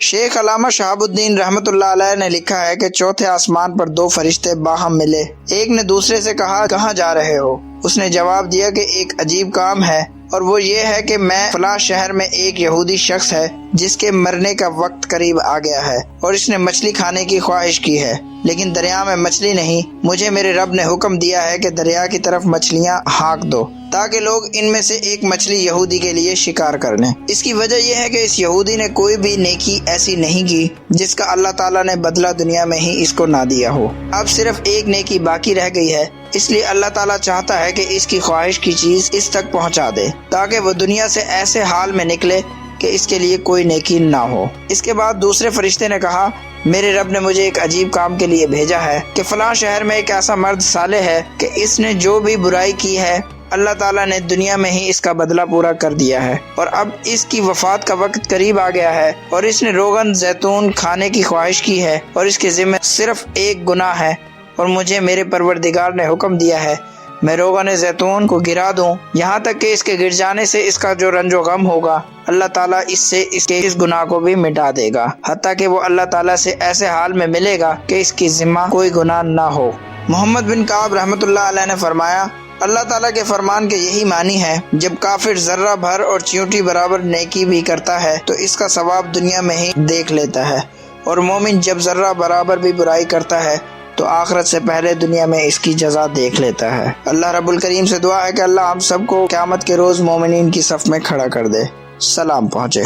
شیخ علامہ شہاب الدین رحمۃ اللہ علیہ نے لکھا ہے کہ چوتھے آسمان پر دو فرشتے باہم ملے۔ ایک نے دوسرے سے کہا، کہاں جا رہے ہو؟ اس نے جواب دیا کہ ایک عجیب کام ہے، اور وہ یہ ہے کہ میں فلاں شہر میں ایک یہودی شخص ہے جس کے مرنے کا وقت قریب آ گیا ہے، اور اس نے مچھلی کھانے کی خواہش کی ہے، لیکن دریا میں مچھلی نہیں۔ مجھے میرے رب نے حکم دیا ہے کہ دریا کی طرف مچھلیاں ہانک دو تاکہ لوگ ان میں سے ایک مچھلی یہودی کے لیے شکار کر لیں۔ اس کی وجہ یہ ہے کہ اس یہودی نے کوئی بھی نیکی ایسی نہیں کی جس کا اللہ تعالیٰ نے بدلہ دنیا میں ہی اس کو نہ دیا ہو۔ اب صرف ایک نیکی باقی رہ گئی ہے، اس لیے اللہ تعالیٰ چاہتا ہے کہ اس کی خواہش کی چیز اس تک پہنچا دے تاکہ وہ دنیا سے ایسے حال میں نکلے کہ اس کے لیے کوئی نیکی نہ ہو۔ اس کے بعد دوسرے فرشتے نے کہا، میرے رب نے مجھے ایک عجیب کام کے لیے بھیجا ہے کہ فلاں شہر میں ایک ایسا مرد صالح ہے کہ اس نے جو بھی برائی کی ہے اللہ تعالیٰ نے دنیا میں ہی اس کا بدلہ پورا کر دیا ہے، اور اب اس کی وفات کا وقت قریب آ گیا ہے، اور اس نے روغن زیتون کھانے کی خواہش کی ہے، اور اس کے ذمہ صرف ایک گناہ ہے، اور مجھے میرے پروردگار نے حکم دیا ہے میں روغن زیتون کو گرا دوں یہاں تک کہ اس کے گر جانے سے اس کا جو رنج و غم ہوگا اللہ تعالیٰ اس سے اس کے اس گناہ کو بھی مٹا دے گا، حتیٰ کہ وہ اللہ تعالیٰ سے ایسے حال میں ملے گا کہ اس کی ذمہ کوئی گناہ نہ ہو۔ محمد بن کعب رحمۃ اللہ علیہ نے فرمایا، اللہ تعالیٰ کے فرمان کے یہی معنی ہے، جب کافر ذرہ بھر اور چیونٹی برابر نیکی بھی کرتا ہے تو اس کا ثواب دنیا میں ہی دیکھ لیتا ہے، اور مومن جب ذرہ برابر بھی برائی کرتا ہے تو آخرت سے پہلے دنیا میں اس کی جزا دیکھ لیتا ہے۔ اللہ رب الکریم سے دعا ہے کہ اللہ ہم سب کو قیامت کے روز مومنین کی صف میں کھڑا کر دے۔ سلام پہنچے۔